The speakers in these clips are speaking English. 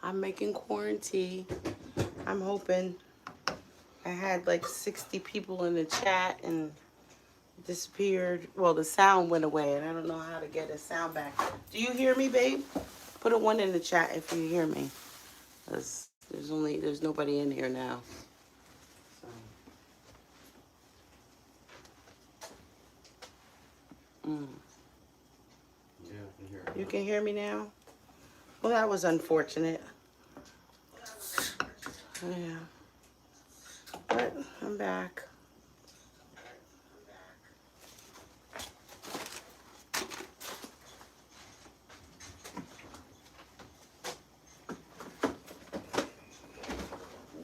I'm making quarantine. I'm hoping. I had like 60 people in the chat and disappeared. Well, the sound went away, and I don't know how to get the sound back. Do you hear me, babe? Put a 1 in the chat if you hear me. There's nobody in here now. So. Yeah, I can hear it. You can hear me now? Well, that was unfortunate. Yeah. But I'm back.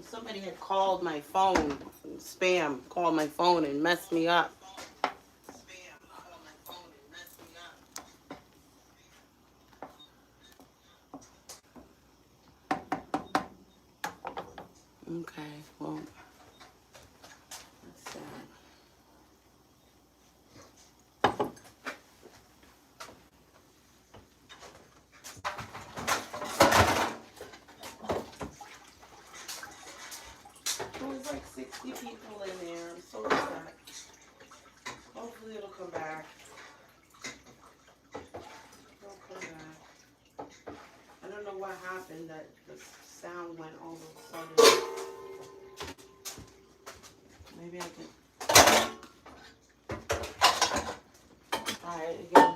Somebody had called my phone, spam, called my phone and messed me up. Okay, well, that's sad. There was like 60 people in there. I'm so upset. Hopefully it'll come back. It'll come back. I don't know what happened that the sound went all of a sudden. Maybe I can try it again.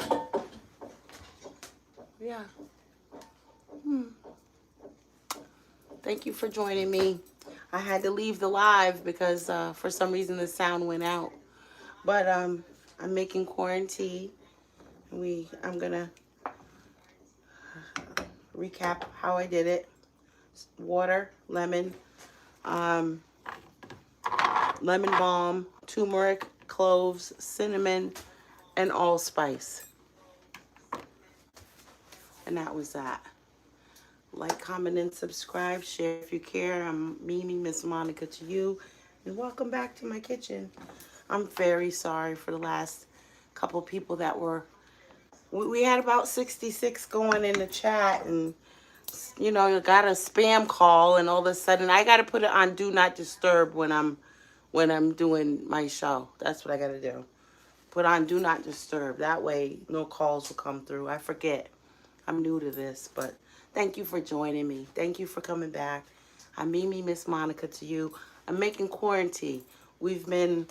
Yeah. Thank you for joining me. I had to leave the live because for some reason the sound went out. But I'm making quarantine. I'm gonna recap how I did it. Water, lemon, lemon balm, turmeric, cloves, cinnamon, and allspice. And that was that. Like, comment, and subscribe. Share if you care. I'm Mimi, Miss Monica to you. And welcome back to my kitchen. I'm very sorry for the last couple people that were... We had about 66 going in the chat, and you know, you got a spam call, and all of a sudden I got to put it on Do Not Disturb when I'm doing my show. That's what I got to do. Put on Do Not Disturb. That way no calls will come through. I forget. I'm new to this, but thank you for joining me. Thank you for coming back. I'm Mimi, Miss Monica to you. I'm making quarantine. We've been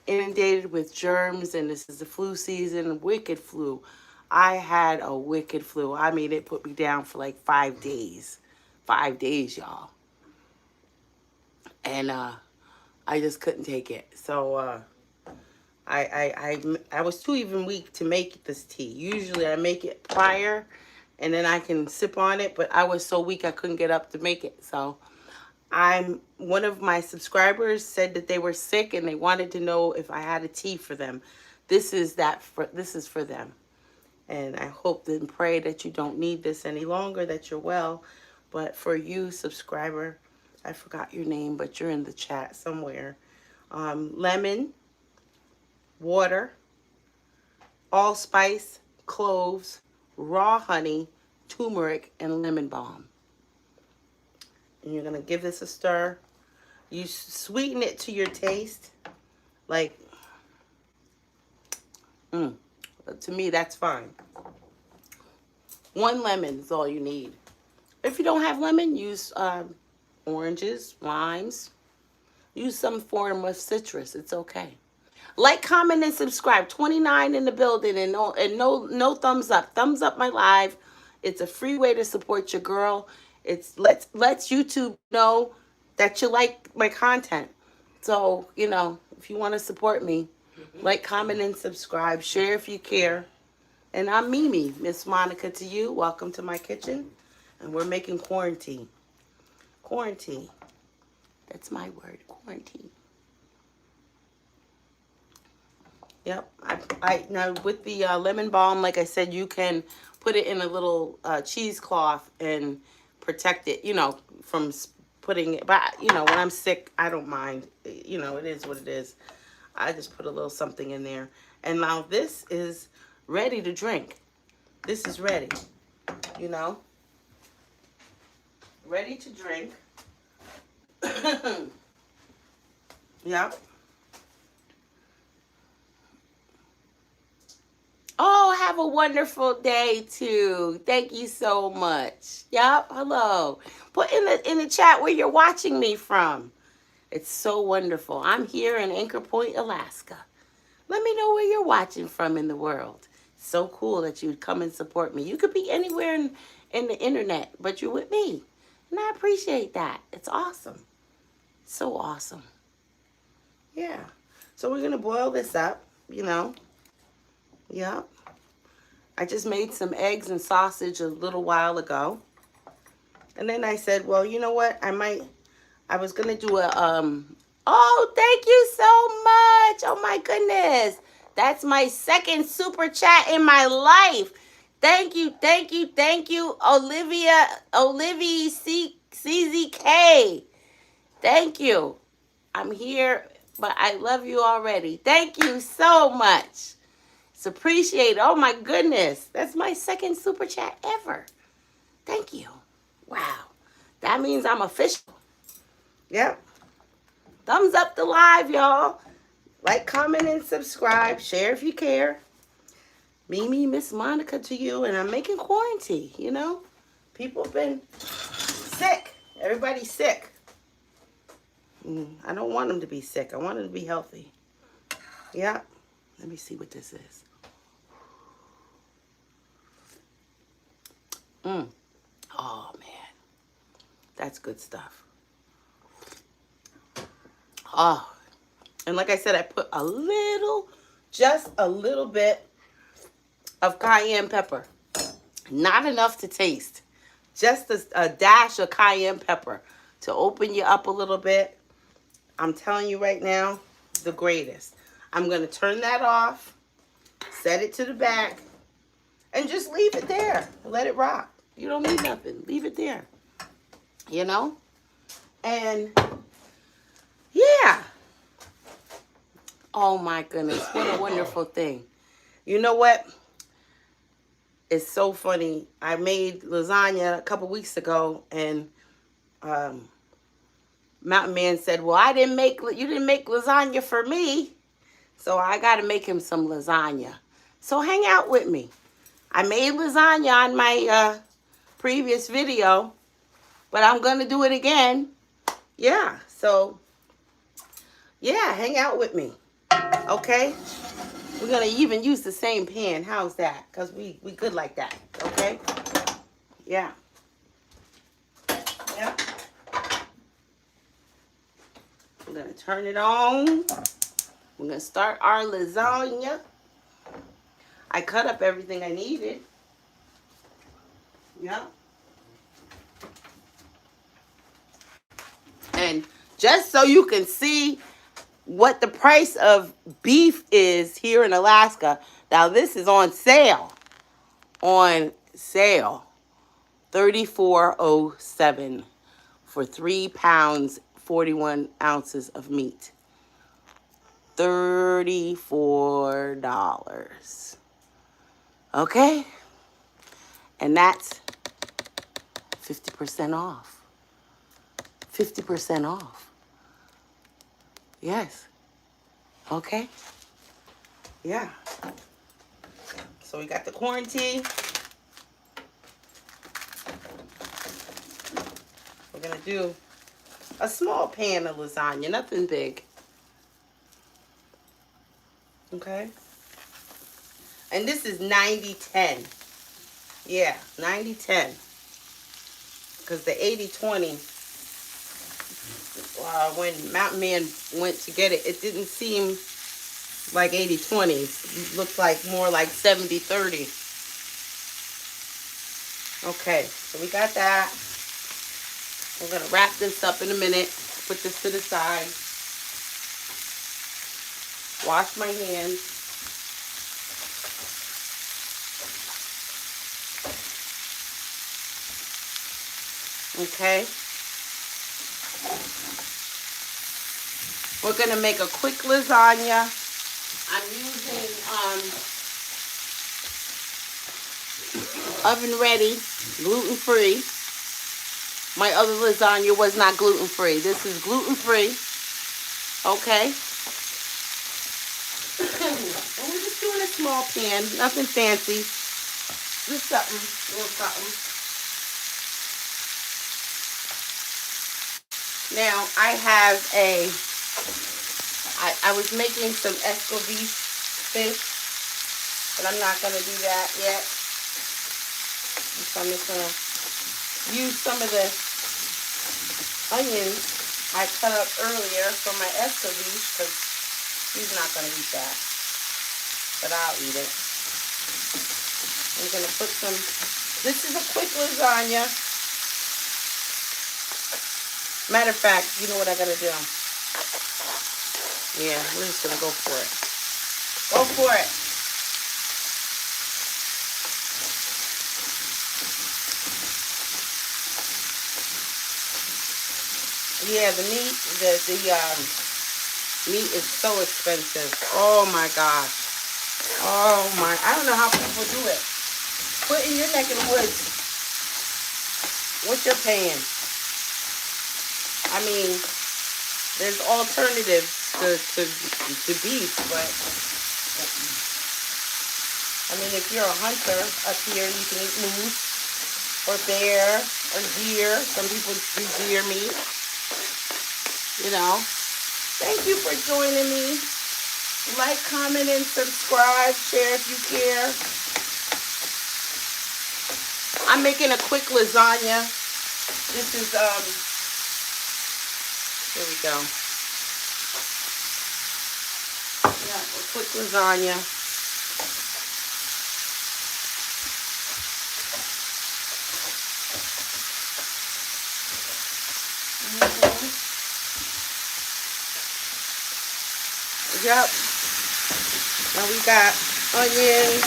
inundated with germs, and this is the flu season, wicked flu. I had a wicked flu. I mean, it put me down for like 5 days. 5 days, y'all. And I just couldn't take it. So I was too even weak to make this tea. Usually I make it prior and then I can sip on it, but I was so weak I couldn't get up to make it. So one of my subscribers said that they were sick and they wanted to know if I had a tea for them. This is for them. And I hope and pray that you don't need this any longer, that you're well. But for you, subscriber, I forgot your name, but you're in the chat somewhere. Lemon, water, allspice, cloves, raw honey, turmeric, and lemon balm. And you're going to give this a stir. You sweeten it to your taste. Like, to me, that's fine. 1 lemon is all you need. If you don't have lemon, use oranges, limes. Use some form of citrus. It's okay. Like, comment, and subscribe. 29 in the building, and no thumbs up. Thumbs up my live. It's a free way to support your girl. It's lets YouTube know that you like my content. So, you know, if you want to support me, like, comment, and subscribe. Share if you care. And I'm Mimi, Miss Monica to you. Welcome to my kitchen. And we're making quarantine. Quarantine. That's my word, quarantine. Yep. Now with the lemon balm, like I said, you can put it in a little cheesecloth and protect it, you know, from putting it. But, you know, when I'm sick, I don't mind. You know, it is what it is. I just put a little something in there. And now this is ready to drink. This is ready, you know. ready to drink. Yep. Oh, have a wonderful day too. Thank you so much. Yep. Hello. Put in the chat where you're watching me from. It's so wonderful. I'm here in Anchor Point, Alaska. Let me know where you're watching from in the world. So cool that you'd come and support me. You could be anywhere in the internet, but you're with me. And I appreciate that. It's awesome. So awesome. Yeah. So we're going to boil this up, you know. Yep. I just made some eggs and sausage a little while ago. And then I said, well, you know what? I was going to do a, oh, thank you so much. Oh my goodness. That's my second super chat in my life. Thank you, thank you, thank you, Olivia CZK. Thank you. I'm here, but I love you already. Thank you so much. It's appreciated. Oh my goodness. That's my second super chat ever. Thank you. Wow. That means I'm official. Yep. Thumbs up the live, y'all. Like, comment, and subscribe. Share if you care. Mimi, Miss Monica to you. And I'm making quarantine, you know. People have been sick. Everybody's sick. I don't want them to be sick. I want them to be healthy. Yeah. Let me see what this is. Oh, man. That's good stuff. Oh. And like I said, I put just a little bit of cayenne pepper. Not enough to taste. Just a dash of cayenne pepper to open you up a little bit. I'm telling you right now, the greatest. I'm going to turn that off, set it to the back, and just leave it there. Let it rock. You don't need nothing. Leave it there. You know? And, yeah. Oh, my goodness. What a wonderful thing. You know what? It's so funny. I made lasagna a couple weeks ago, and Mountain Man said, well, you didn't make lasagna for me, so I got to make him some lasagna. So hang out with me. I made lasagna on my previous video, but I'm going to do it again. Yeah, so, yeah, hang out with me, okay? We're going to even use the same pan. How's that? Because we good like that, okay? Yeah. Yeah. We're going to turn it on. We're going to start our lasagna. I cut up everything I needed. Yeah. And just so you can see what the price of beef is here in Alaska. Now, this is on sale. On sale. $34.07 for 3 pounds, 41 ounces of meat. $34. Okay? And that's 50% off. 50% off. Yes. Okay? Yeah. So we got the quarantine. We're going to do a small pan of lasagna, nothing big. Okay? And this is 90-10. Yeah, 90-10. Because the 80-20, when Mountain Man went to get it, it didn't seem like 80-20. It looked like more like 70-30. Okay, so we got that. We're going to wrap this up in a minute. Put this to the side. Wash my hands. Okay. We're going to make a quick lasagna. I'm using oven ready, gluten-free. My other lasagna was not gluten-free. This is gluten-free. Okay. And we're just doing a small pan. Nothing fancy. Just something. Little something. Now, I was making some escovitch fish, but I'm not going to do that yet. So I'm just going to use some of the onions I cut up earlier for my escovitch, because he's not going to eat that, but I'll eat it. I'm going to put some, this is a quick lasagna. Matter of fact, you know what I got to do? Yeah, we're just going to go for it. Go for it. Yeah, the meat is so expensive. Oh my gosh. Oh my, I don't know how people do it. Put in your neck of the woods what you're paying. I mean, there's alternatives to beef, but I mean, if you're a hunter up here, you can eat moose or bear or deer. Some people do deer meat. You know. Thank you for joining me. Like, comment, and subscribe. Share if you care. I'm making a quick lasagna. This is, here we go. Yeah, a quick lasagna. Yep. Now we got onions.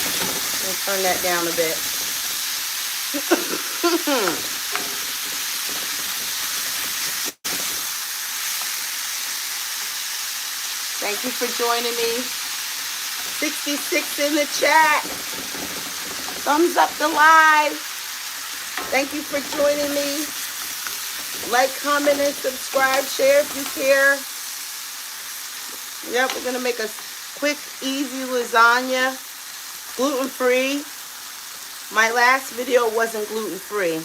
Let's turn that down a bit. Thank you for joining me. 66 in the chat. Thumbs up the live. Thank you for joining me. Like, comment, and subscribe. Share if you care. Yep, we're going to make a quick, easy lasagna. Gluten-free. My last video wasn't gluten-free.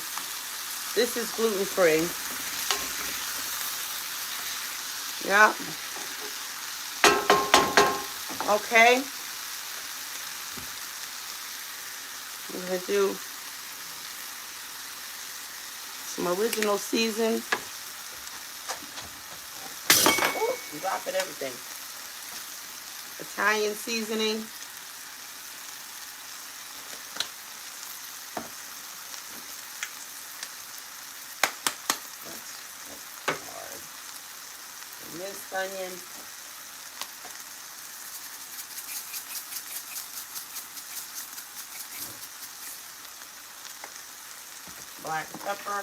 This is gluten-free. Yep. Okay. I'm going to do some original season. Oh, I'm dropping everything. Italian seasoning. That's hard. Minced onion. Black pepper.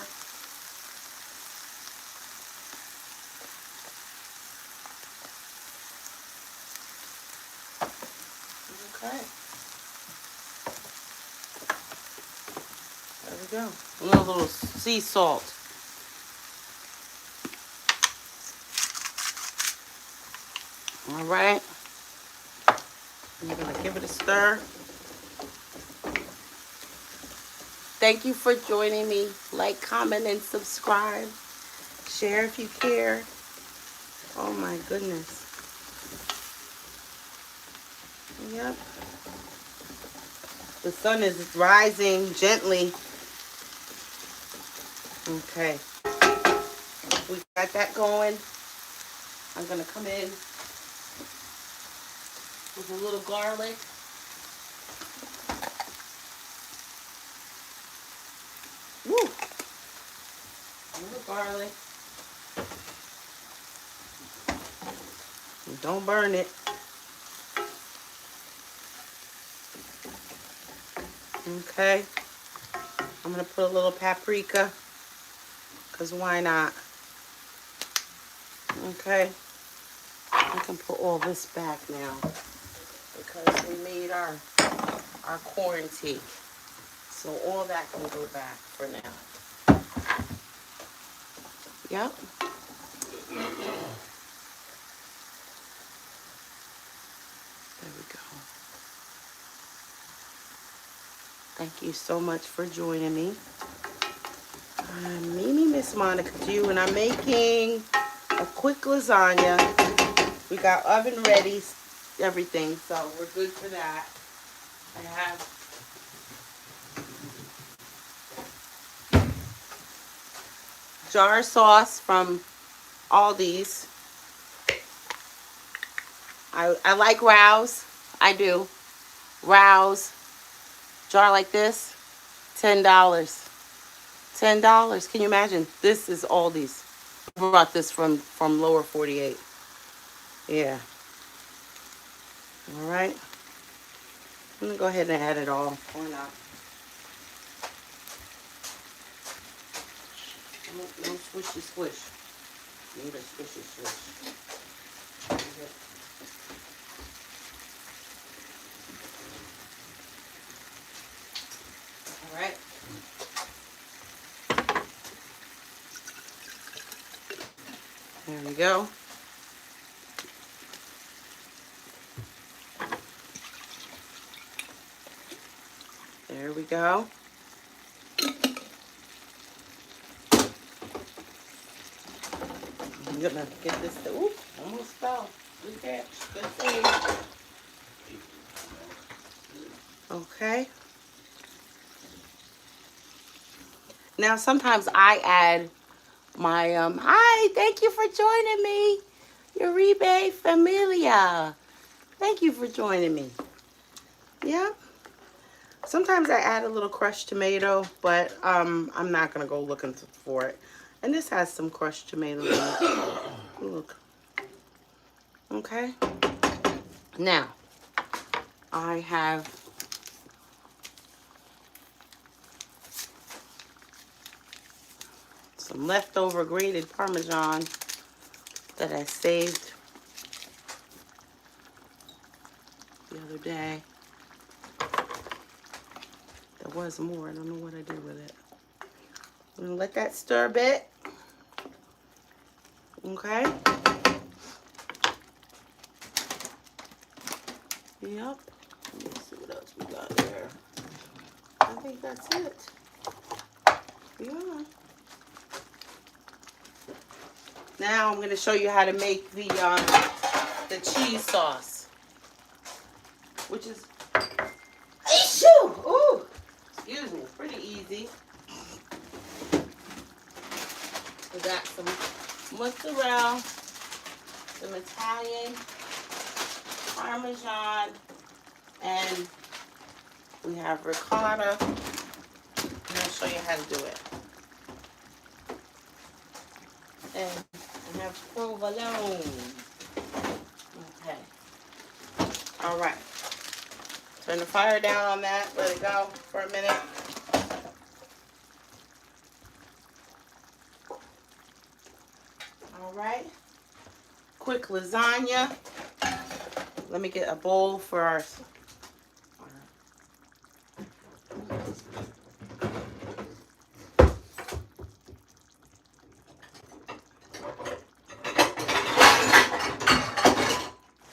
Okay. There we go. A little sea salt. All right. I'm going to give it a stir. Thank you for joining me. Like, comment, and subscribe. Share if you care. Oh my goodness. Yep. The sun is rising gently. Okay. We got that going. I'm going to come in with a little garlic. Woo! A little garlic. Don't burn it. Okay. I'm going to put a little paprika, because why not? Okay. I can put all this back now, because we made our corn tea. So all that can go back for now. Yep. There we go. Thank you so much for joining me. I'm Mimi Miss Monica to you, and I'm making a quick lasagna. We got oven ready, everything, so we're good for that. I have jar sauce from Aldi's. I like Rouse. I do. Rouse. Jar like this, $10. $10. Can you imagine? This is Aldi's. I brought this from lower 48. Yeah. All right. I'm going to go ahead and add it all. Why not? No swishy swish. Need a swishy swish. All right. There we go. There we go. I'm gonna get this. Ooh, almost fell. Good catch. Good save. Okay. Now sometimes I add my hi, thank you for joining me. Uribe Familia. Thank you for joining me. Yeah. Sometimes I add a little crushed tomato, but I'm not gonna go looking for it. And this has some crushed tomatoes in it. Look. Okay. Now I have some leftover grated Parmesan that I saved the other day. There was more. I don't know what I did with it. I'm gonna let that stir a bit. Okay. Yep. Let me see what else we got there. I think that's it. Yeah. Now I'm going to show you how to make the cheese sauce, which is ooh, excuse me, pretty easy. We got some mozzarella, some Italian Parmesan, and we have ricotta. I'm going to show you how to do it. And we have provolone. Okay. All right. Turn the fire down on that. Let it go for a minute. All right. Quick lasagna. Let me get a bowl for our.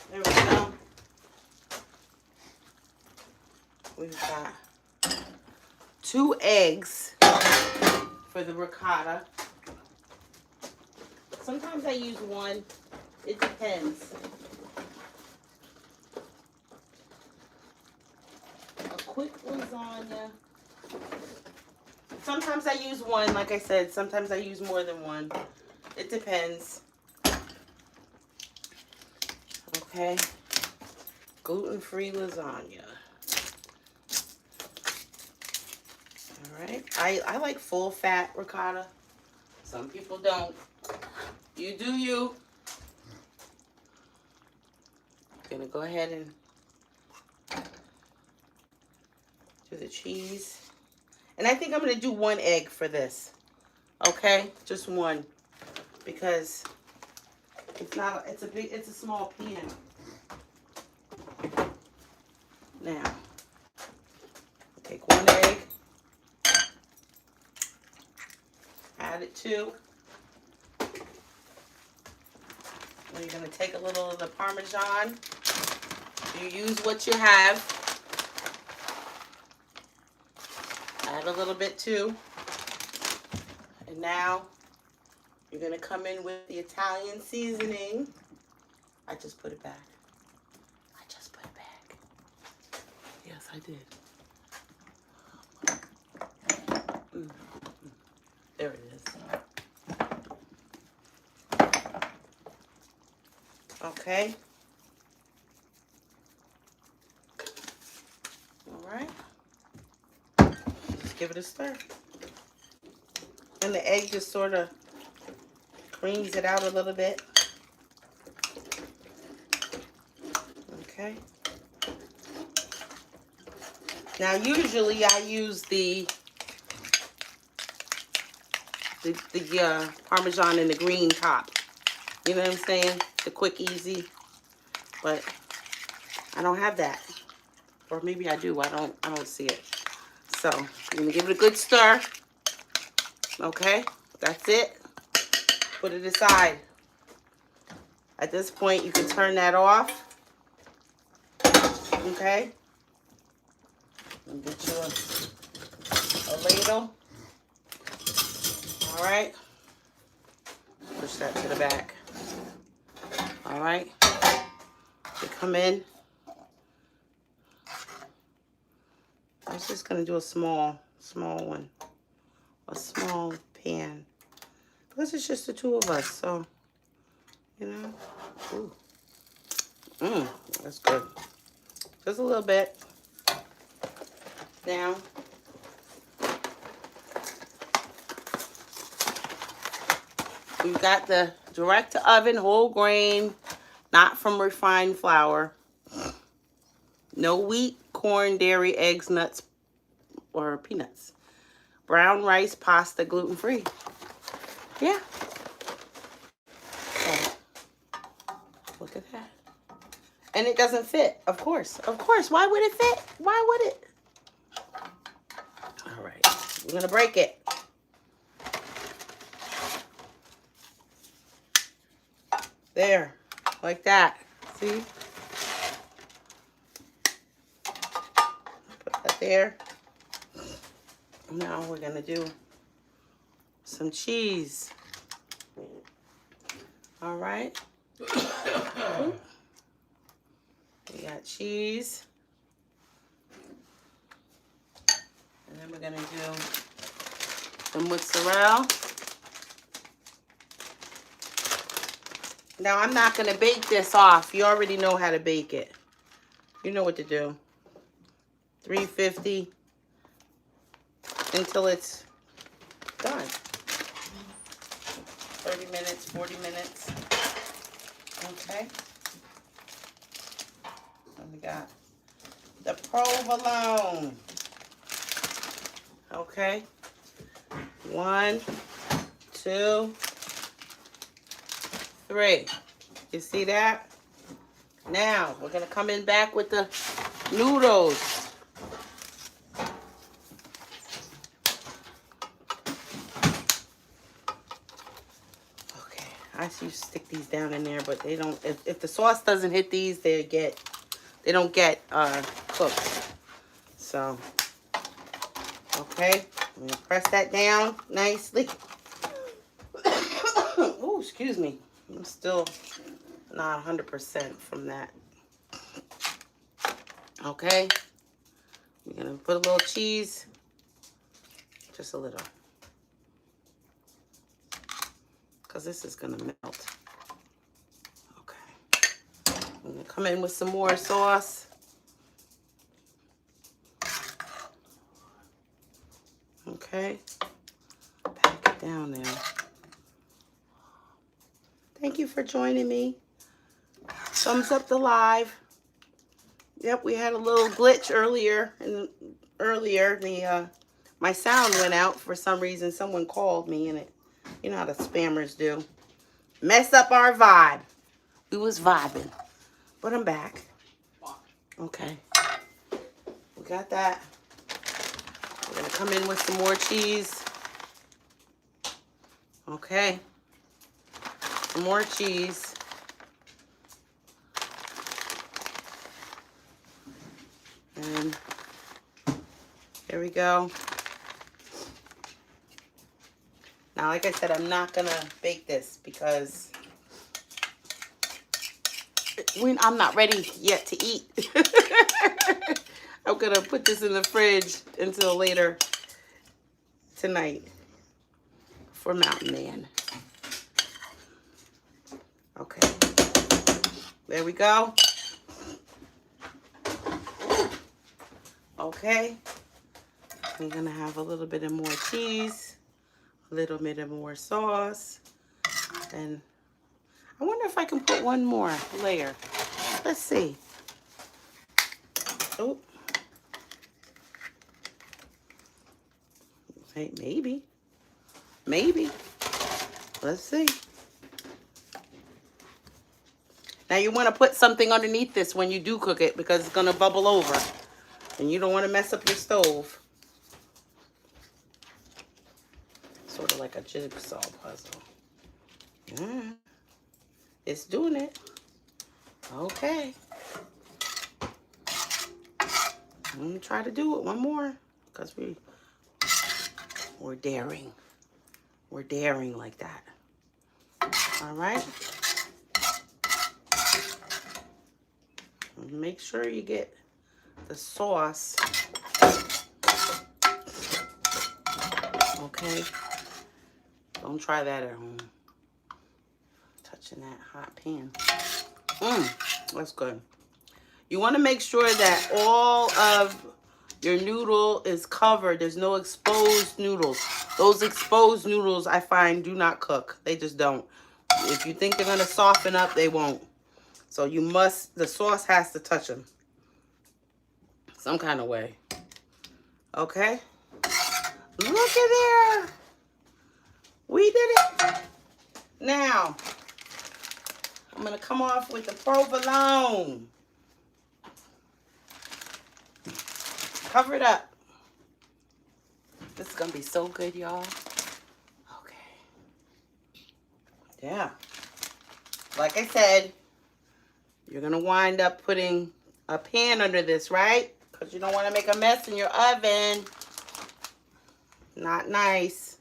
There we go. We've got 2 eggs for the ricotta. Sometimes I use 1. It depends. A quick lasagna. Sometimes I use 1, like I said. Sometimes I use more than 1. It depends. Okay. Gluten-free lasagna. Alright. I like full fat ricotta. Some people don't. You do you. Gonna go ahead and do the cheese. And I think I'm gonna do 1 egg for this. Okay? Just 1. Because it's a small pan. Now, take 1 egg, add it to We're going to take a little of the Parmesan. You use what you have. Add a little bit too. And now you're going to come in with the Italian seasoning. I just put it back. I just put it back. Yes, I did. There it is. Okay. All right. Just give it a stir. And the egg just sort of creams it out a little bit. Okay. Now, usually I use the Parmesan in the green top. You know what I'm saying? The quick, easy. But I don't have that. Or maybe I do. I don't see it. So I'm gonna give it a good stir. Okay, that's it. Put it aside. At this point, you can turn that off. Okay. And get you a ladle. All right. Push that to the back. All right. You come in. I'm just gonna do a small one, a small pan, because it's just the two of us. So, you know, ooh, that's good. Just a little bit. Now, we've got the direct to oven, whole grain, not from refined flour. No wheat, corn, dairy, eggs, nuts, or peanuts. Brown rice, pasta, gluten-free. Yeah. So, look at that. And it doesn't fit, of course. Of course. Why would it fit? Why would it? All right. We're going to break it. There. Like that. See? Put that there. Now we're going to do some cheese. All right. We got cheese. And then we're going to do some mozzarella. Now, I'm not going to bake this off. You already know how to bake it. You know what to do. 350 until it's done. 30 minutes, 40 minutes. Okay. And we got the provolone. Okay. 1, 2, 3. You see that? Now, we're going to come in back with the noodles. I used to stick these down in there, but they don't. If the sauce doesn't hit these, they don't get cooked. So, okay, I'm gonna press that down nicely. Oh, excuse me. I'm still not 100% from that. Okay, we're gonna put a little cheese, just a little. Because this is going to melt. Okay. I'm going to come in with some more sauce. Okay. Pack it down there. Thank you for joining me. Thumbs up the live. Yep, we had a little glitch earlier. My sound went out for some reason. Someone called me and it. You know how the spammers do. Mess up our vibe. We was vibing. But I'm back. Okay. We got that. We're going to come in with some more cheese. Okay. Some more cheese. And here we go. Now, like I said, I'm not going to bake this because I'm not ready yet to eat. I'm going to put this in the fridge until later tonight for Mountain Man. Okay. There we go. Okay. We're going to have a little bit of more cheese, a little bit of more sauce, and I wonder if I can put one more layer. Let's see. Oh. Hey, maybe. Maybe. Let's see. Now you want to put something underneath this when you do cook it because it's going to bubble over. And you don't want to mess up your stove. Sort of like a jigsaw puzzle. Yeah. It's doing it. Okay. I'm going to try to do it one more because we're daring. We're daring like that. All right. Make sure you get the sauce. Okay. Don't try that at home. Touching that hot pan. That's good. You want to make sure that all of your noodle is covered. There's no exposed noodles. Those exposed noodles, I find, do not cook. They just don't. If you think they're going to soften up, they won't. So you must, the sauce has to touch them. Some kind of way. Okay? Look at there. We did it. Now, I'm going to come off with the provolone. Cover it up. This is going to be so good, y'all. Okay. Yeah. Like I said, you're going to wind up putting a pan under this, right? Because you don't want to make a mess in your oven. Not nice.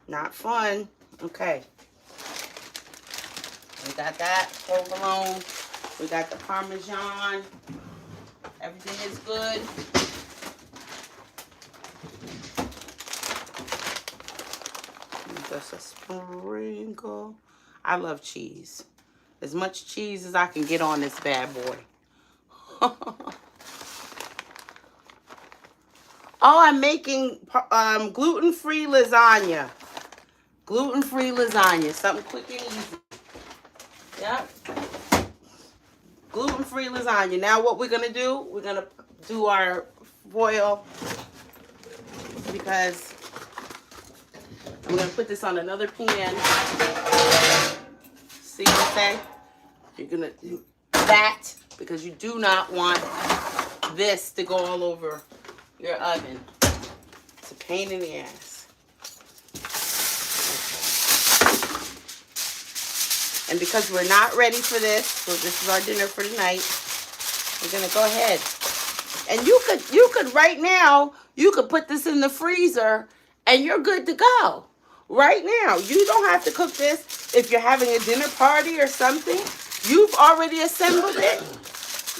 Not fun. Okay. We got that provolone. We got the Parmesan. Everything is good. Just a sprinkle. I love cheese. As much cheese as I can get on this bad boy. Oh, I'm making gluten-free lasagna. Gluten-free lasagna. Something quick and easy. Yep. Gluten-free lasagna. Now what we're going to do, we're going to do our foil because I'm going to put this on another pan. See what I say? You're going to do that because you do not want this to go all over your oven. It's a pain in the ass. And because we're not ready for this, so this is our dinner for tonight, we're going to go ahead. And you could right now, you could put this in the freezer and you're good to go. Right now. You don't have to cook this if you're having a dinner party or something. You've already assembled it.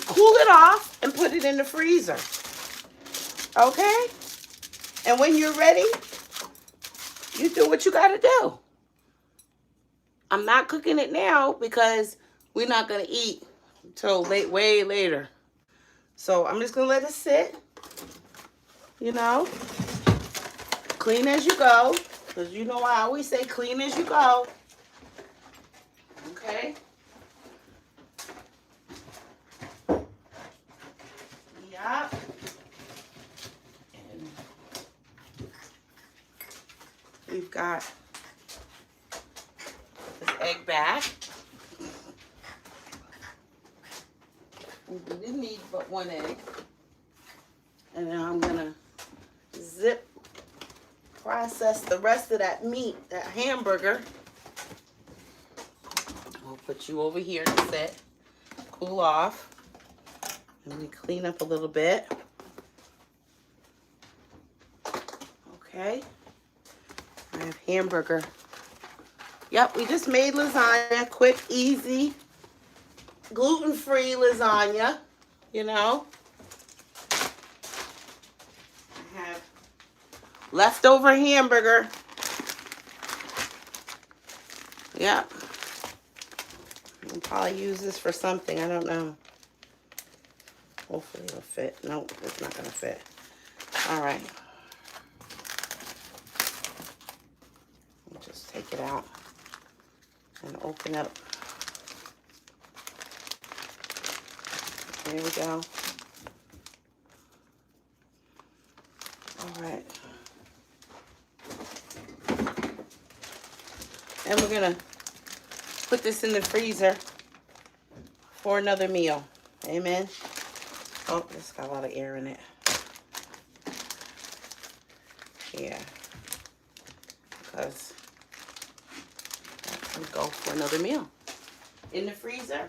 Cool it off and put it in the freezer. Okay? And when you're ready, you do what you got to do. I'm not cooking it now because we're not going to eat until way later. So I'm just going to let it sit. You know, clean as you go. Because you know I always say clean as you go. Okay? Yup. And we've got this egg back. We didn't need but one egg. And now I'm going to process the rest of that meat, that hamburger. We'll put you over here to sit, cool off. Let me clean up a little bit. Okay. I have hamburger. Yep, we just made lasagna. Quick, easy, gluten-free lasagna. You know. I have leftover hamburger. Yep. I'll probably use this for something. I don't know. Hopefully it'll fit. Nope, it's not going to fit. All right. I'll just take it out and open up. There we go. All right. And we're going to put this in the freezer for another meal. Amen. Oh, it's got a lot of air in it. Yeah. Because that can go for another meal. In the freezer.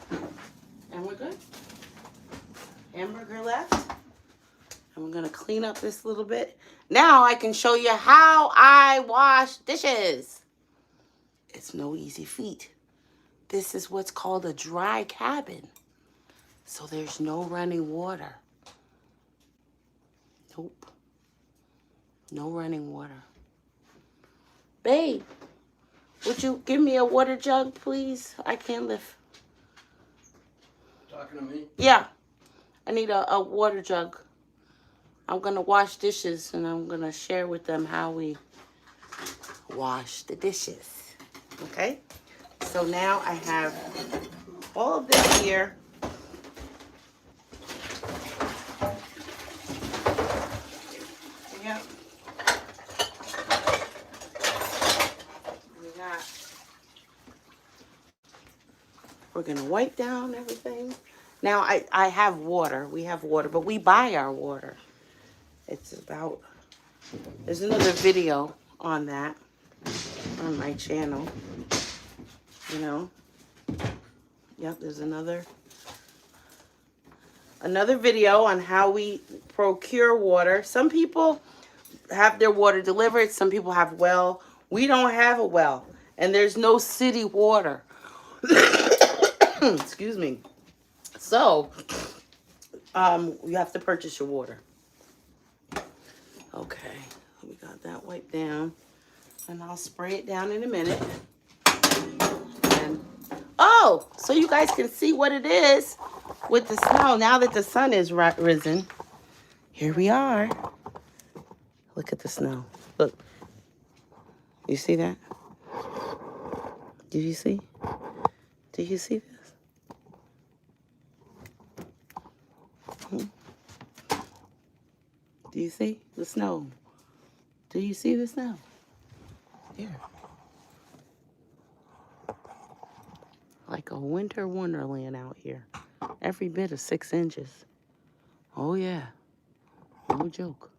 And we're good. Hamburger left. And we're going to clean up this little bit. Now I can show you how I wash dishes. It's no easy feat. This is what's called a dry cabin. So there's no running water. Nope. No running water. Babe, would you give me a water jug, please? I can't lift. Talking to me? Yeah. I need a water jug. I'm going to wash dishes, and I'm going to share with them how we wash the dishes. Okay? So now I have all of this here. Yep. We're going to wipe down everything. Now, I have water. We have water, but we buy our water. It's about, there's another video on that on my channel. You know. Yep, there's another video on how we procure water. Some people have their water delivered. Some people have well. We don't have a well. And there's no city water. Excuse me. So, you have to purchase your water. Okay, we got that wiped down. And I'll spray it down in a minute. And, oh, so you guys can see what it is with the snow. Now that the sun is risen, here we are. Look at the snow. Look. You see that? Did you see? Did you see this? Do you see the snow? Do you see the snow? Here. Like a winter wonderland out here. Every bit of 6 inches. Oh, yeah. No joke.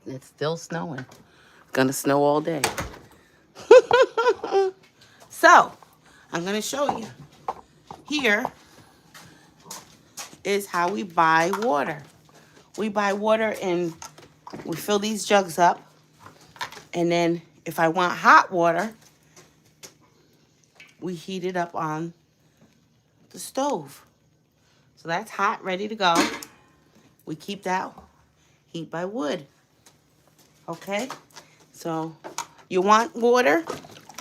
It's still snowing. It's gonna snow all day. So, I'm gonna show you. Here is how we buy water. We buy water and we fill these jugs up. And then if I want hot water, we heat it up on the stove. So that's hot, ready to go. We keep that heat by wood. Okay? So you want water,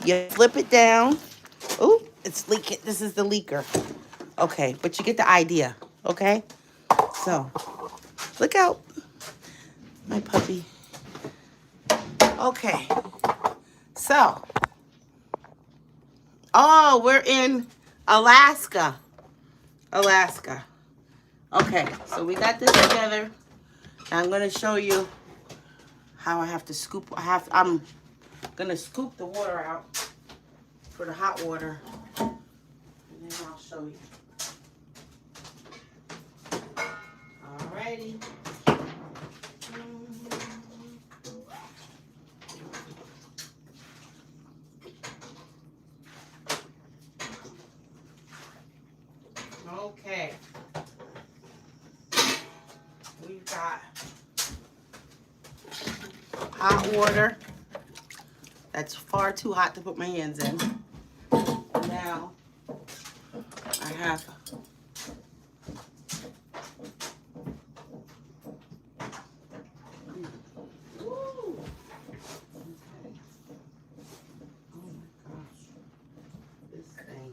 you flip it down. Oh, it's leaking. This is the leaker. Okay, but you get the idea. Okay? So, look out. My puppy. Okay. So, oh, we're in Alaska. Alaska. Okay, so we got this together. I'm going to show you how I have to scoop. I'm going to scoop the water out for the hot water. And then I'll show you. Alrighty. Okay. We've got hot water. That's far too hot to put my hands in. Now I have woo. Okay. Oh my gosh. This thing.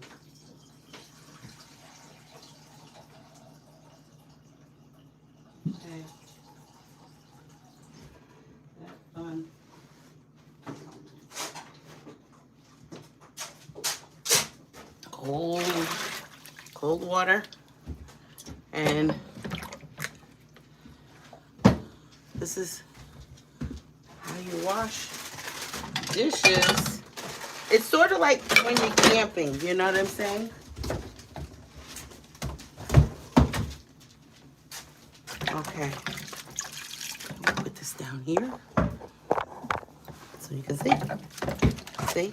Okay. That's done. Cold water, and this is how you wash dishes. It's sort of like when you're camping, you know what I'm saying? Okay, I'll put this down here so you can see. See?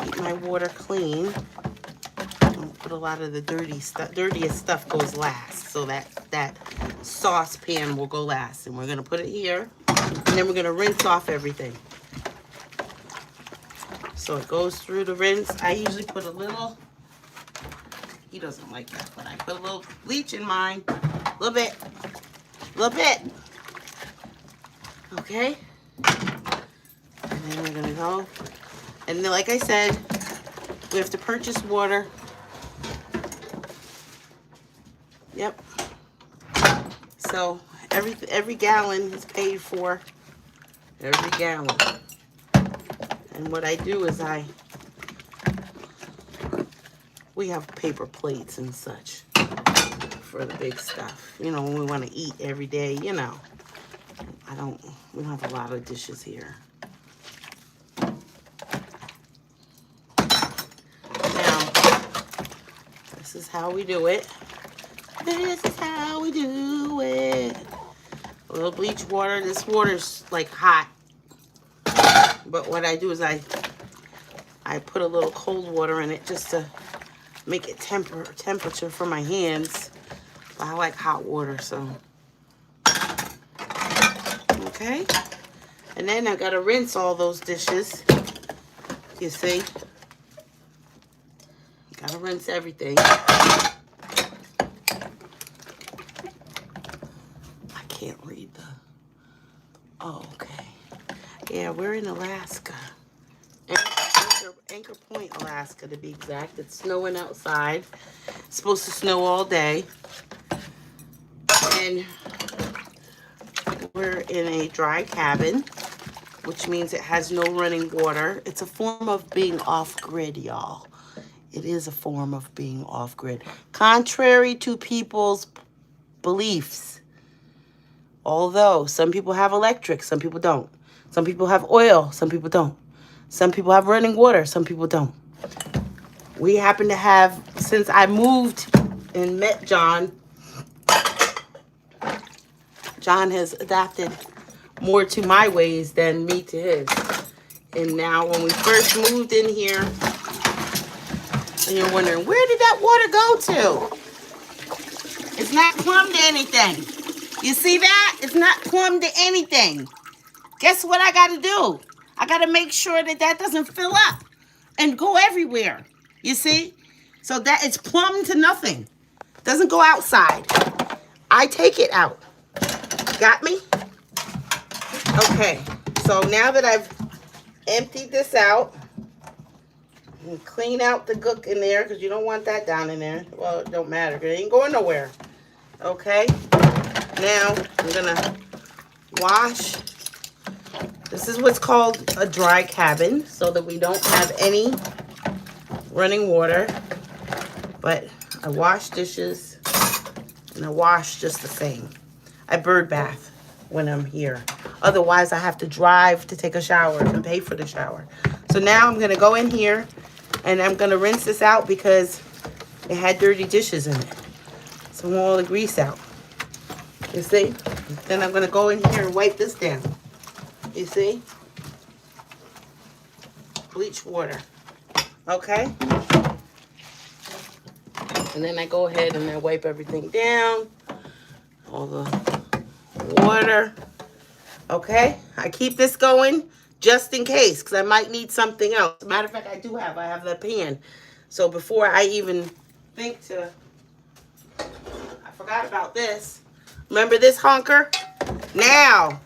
Keep my water clean. Don't put a lot of the dirtiest stuff goes last, so that saucepan will go last. And we're gonna put it here, and then we're gonna rinse off everything. So it goes through the rinse. I usually put a little, he doesn't like that, but I put a little bleach in mine. A little bit. Okay? And then we're gonna go. And then, like I said, we have to purchase water. Yep. So every gallon is paid for. Every gallon. And what I do is we have paper plates and such for the big stuff. You know, when we want to eat every day, you know. We don't have a lot of dishes here. Now, this is how we do it. This is how we do it. A little bleach water. This water's like hot. But what I do is I put a little cold water in it just to make it temperature for my hands. But I like hot water, so. Okay. And then I gotta rinse all those dishes. You see? Gotta rinse everything. I can't read the. Oh, okay. Yeah, we're in Alaska. Anchor Point, Alaska, to be exact. It's snowing outside. It's supposed to snow all day. And we're in a dry cabin, which means it has no running water. It's a form of being off-grid, y'all. It is a form of being off-grid. Contrary to people's beliefs. Although some people have electric, some people don't. Some people have oil, some people don't. Some people have running water, some people don't. We happen to have, since I moved and met John, John has adapted more to my ways than me to his. And now when we first moved in here, and you're wondering, where did that water go to? It's not plumbed to anything. You see that? It's not plumbed to anything. Guess what I got to do? I got to make sure that that doesn't fill up and go everywhere. You see? So that it's plumbed to nothing. Doesn't go outside. I take it out. Got me? Okay. So now that I've emptied this out, and clean out the gook in there because you don't want that down in there. Well, it don't matter. It ain't going nowhere. Okay? Now, I'm going to wash. This is what's called a dry cabin, so that we don't have any running water. But I wash dishes, and I wash just the same. I bird bath when I'm here. Otherwise, I have to drive to take a shower and pay for the shower. So now I'm going to go in here, and I'm going to rinse this out because it had dirty dishes in it. So I want all the grease out. You see? Then I'm going to go in here and wipe this down. You see? Bleach water. Okay? And then I go ahead and I wipe everything down. All the water. Okay, I keep this going just in case, because I might need something else. Matter of fact, I have the pan. So before I even think to, I forgot about this. Remember this honker? Now,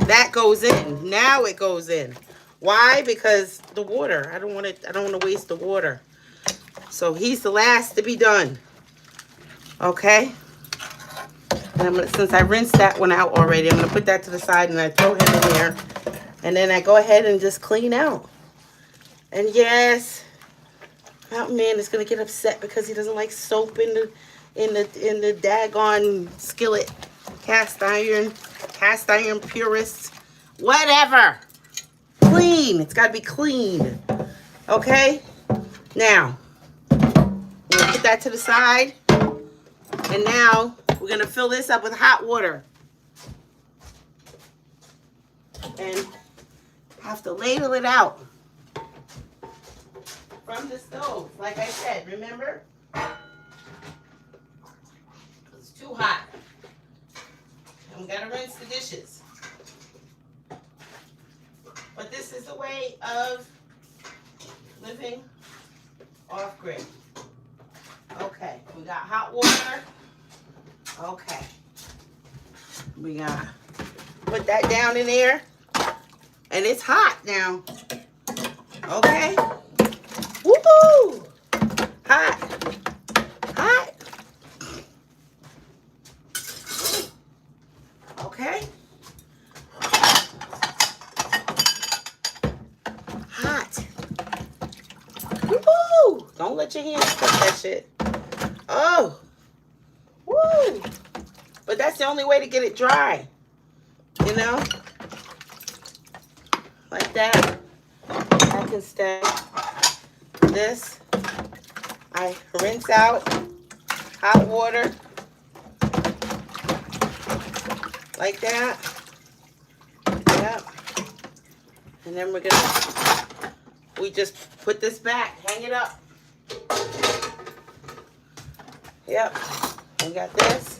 that goes in. Now it goes in. Why? Because the water. I don't want to waste the water. So he's the last to be done. Okay? And I'm gonna, since I rinsed that one out already, I'm going to put that to the side and I throw him in there. And then I go ahead and just clean out. And yes, Mountain Man is going to get upset because he doesn't like soap in the daggone skillet. Cast iron purists, whatever. Clean. It's got to be clean. Okay? Now, I'm going to put that to the side. And now, we're going to fill this up with hot water. And have to ladle it out from the stove. Like I said, remember? It's too hot. And we got to rinse the dishes. But this is the way of living off-grid. Okay, we got hot water. Okay. We got put that down in there. And it's hot now. Okay. Woohoo! Hot. Hot. Okay. Hot. Woo! Don't let your hands touch that shit. Oh. Woo! But that's the only way to get it dry. You know? Like that. I can stay. This, I rinse out hot water. Like that. Yep. And then we just put this back, hang it up. Yep. We got this.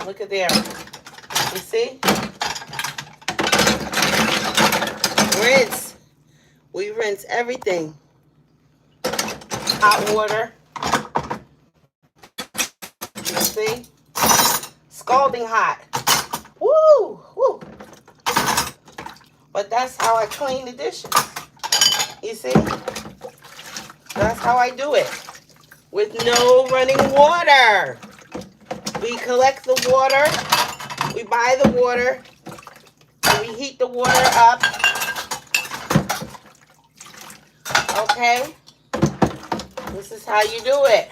Look at there. You see? Rinse. We rinse everything. Hot water. You see? Scalding hot. Woo! Woo! But that's how I clean the dishes. You see? That's how I do it. With no running water. We collect the water. We buy the water. And we heat the water up. Okay? This is how you do it.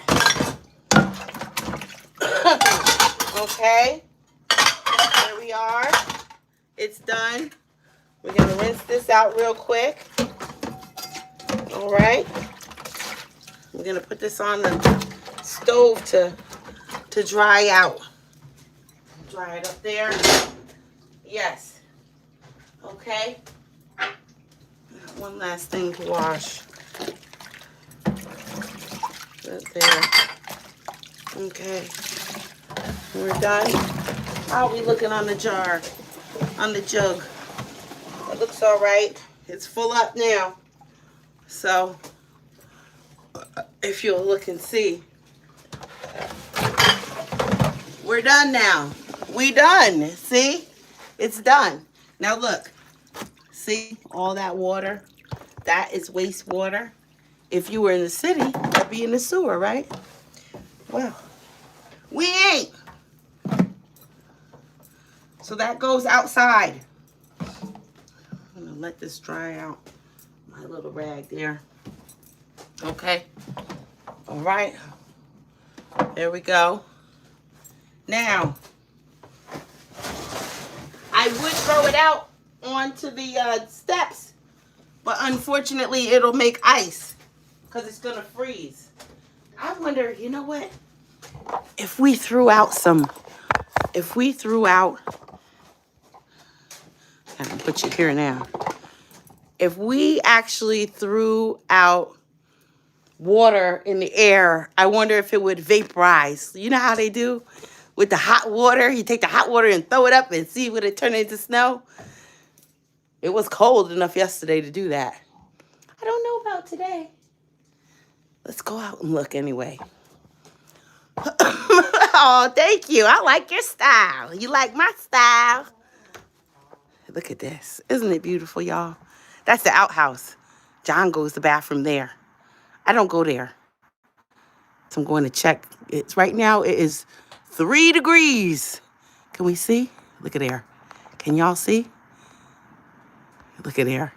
Okay? There we are. It's done. We're going to rinse this out real quick. All right? We're going to put this on the stove to dry out. Dry it up there. Yes. Okay? One last thing to wash. Right there. Okay. We're done. How are we looking on the jar? On the jug? It looks all right. It's full up now. So, if you'll look and see. We're done now. We done. See? It's done. Now look. See all that water? That is wastewater. If you were in the city, that'd be in the sewer, right? Well, we ain't. So that goes outside. I'm gonna let this dry out. My little rag there. Okay. All right. There we go. Now, I would throw it out onto the steps, but unfortunately it'll make ice because it's gonna freeze. I wonder, you know what? If we threw out I'm gonna put you here now. If we actually threw out water in the air, I wonder if it would vaporize. You know how they do with the hot water? You take the hot water and throw it up and see would it turn into snow? It was cold enough yesterday to do that. I don't know about today. Let's go out and look anyway. Oh, thank you. I like your style. You like my style? Look at this. Isn't it beautiful, y'all? That's the outhouse. John goes to the bathroom there. I don't go there. So I'm going to check. It's right now it is 3 degrees. Can we see? Look at there. Can y'all see? Look at there.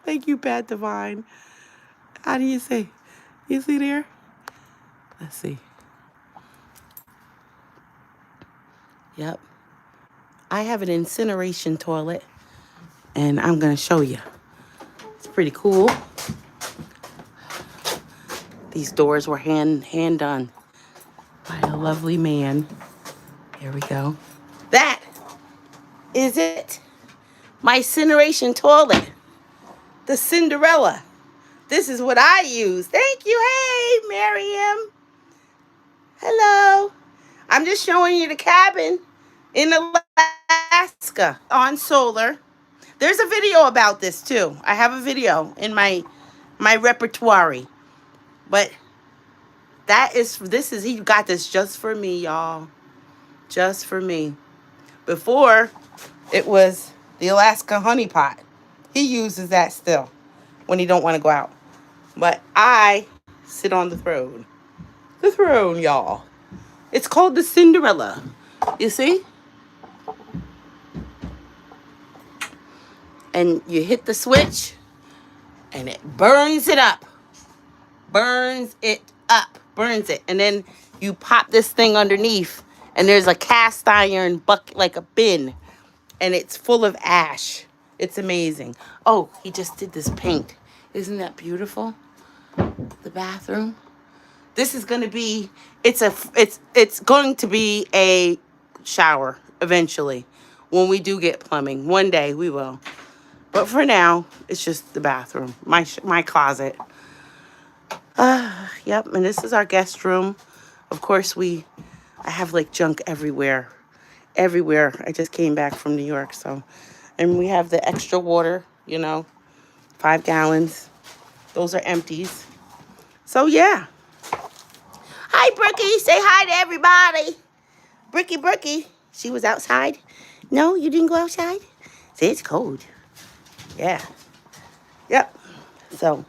Thank you, Pat Divine. How do you say? You see there? Let's see. Yep. I have an incineration toilet, and I'm going to show you. It's pretty cool. These doors were hand done by a lovely man. Here we go. That is it. My incineration toilet. The Cinderella. This is what I use. Thank you. Hey, Miriam. Hello. I'm just showing you the cabin in Alaska on solar. There's a video about this too. I have a video in my repertoire. But he got this just for me, y'all. Just for me. Before, it was the Alaska honey pot. He uses that still when he don't want to go out. But I sit on the throne. The throne, y'all. It's called the Cinderella. You see? And you hit the switch, and it burns it up. Burns it up. Burns it. And then you pop this thing underneath, and there's a cast iron bucket, like a bin, and it's full of ash. It's amazing. Oh, he just did this paint. Isn't that beautiful? The bathroom. This is going to be, it's going to be a shower eventually when we do get plumbing. One day we will. But for now, it's just the bathroom, my closet. Yep, and this is our guest room. Of course, I have like junk everywhere. Everywhere. I just came back from New York, so. And we have the extra water, 5 gallons. Those are empties. So, yeah. Hi, Brookie. Say hi to everybody. Brookie. She was outside. No, you didn't go outside? See, it's cold. Yeah. Yep. So,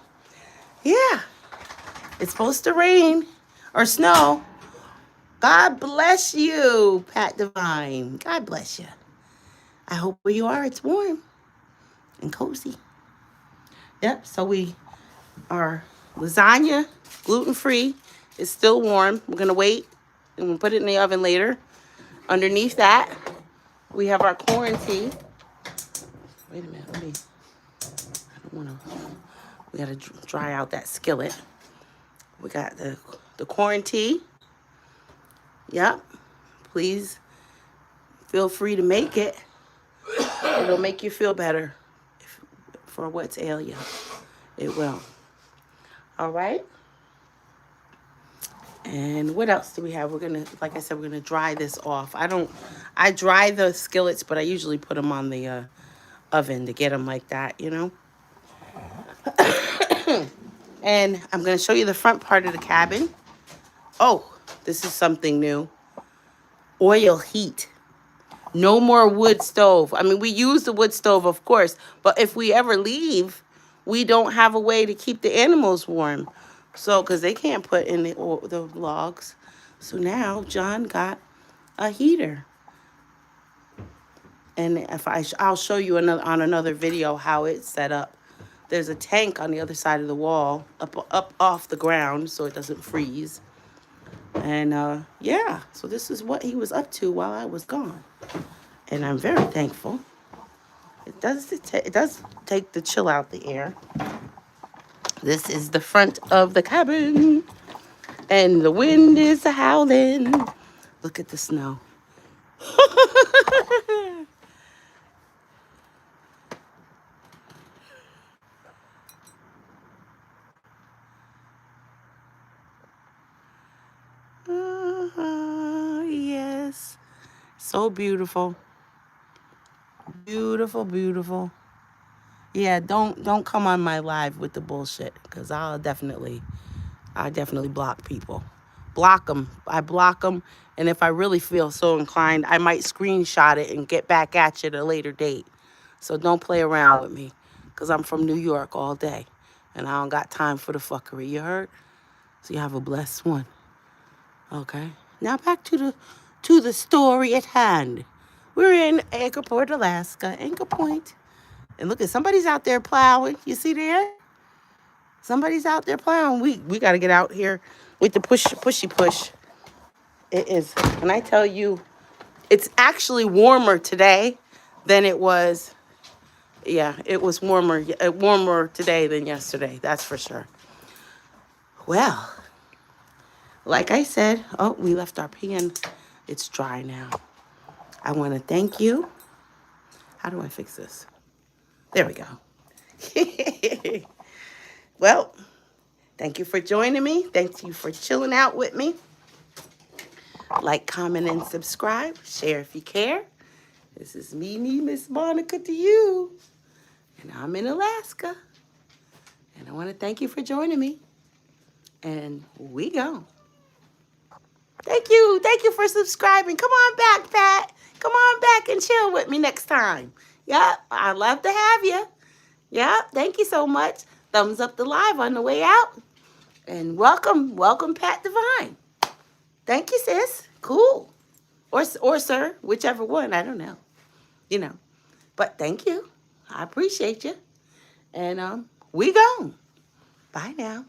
yeah. It's supposed to rain or snow. God bless you, Pat Divine. God bless you. I hope where you are, it's warm and cozy. Yep. So our lasagna, gluten-free, is still warm. We're going to wait and we'll put it in the oven later. Underneath that, we have our corn tea. Wait a minute. I don't want to. We got to dry out that skillet. We got the corn tea. Yep. Please feel free to make it. It'll make you feel better for what's ail you. It will. All right. And what else do we have? We're going to, like I said, we're going to dry this off. I dry the skillets, but I usually put them on the oven to get them like that, And I'm going to show you the front part of the cabin. Oh, this is something new. Oil heat. No more wood stove. I mean, we use the wood stove, of course, but if we ever leave, we don't have a way to keep the animals warm. So, because they can't put in the logs. So now John got a heater. And I'll show you on another video how it's set up. There's a tank on the other side of the wall, up off the ground, so it doesn't freeze. And yeah, so this is what he was up to while I was gone. And I'm very thankful. It does take the chill out the air. This is the front of the cabin. And the wind is howling. Look at the snow. So beautiful. Beautiful, beautiful. Yeah, don't come on my live with the bullshit, because I definitely block people. Block them. I block them, and if I really feel so inclined, I might screenshot it and get back at you at a later date. So don't play around with me, because I'm from New York all day, and I don't got time for the fuckery. You heard? So you have a blessed one. Okay. Now back to the story at hand. We're in Anchorport, Alaska, Anchor Point. And look at somebody's out there plowing. You see there? Somebody's out there plowing. We got to get out here with the pushy push. It is. And I tell you, it's actually warmer today than it was. Yeah, it was warmer today than yesterday. That's for sure. Well, like I said, oh, we left our pan. It's dry now. I want to thank you. How do I fix this? There we go. Well, thank you for joining me. Thank you for chilling out with me. Like, comment, and subscribe. Share if you care. This is me, Miss Monica to you. And I'm in Alaska. And I want to thank you for joining me. And we go. Thank you. Thank you for subscribing. Come on back, Pat. Come on back and chill with me next time. Yep, I'd love to have you. Yep, thank you so much. Thumbs up the live on the way out. And welcome, Pat Divine. Thank you, sis. Cool. Or sir, whichever one. I don't know. You know. But thank you. I appreciate you. And we go. Bye now.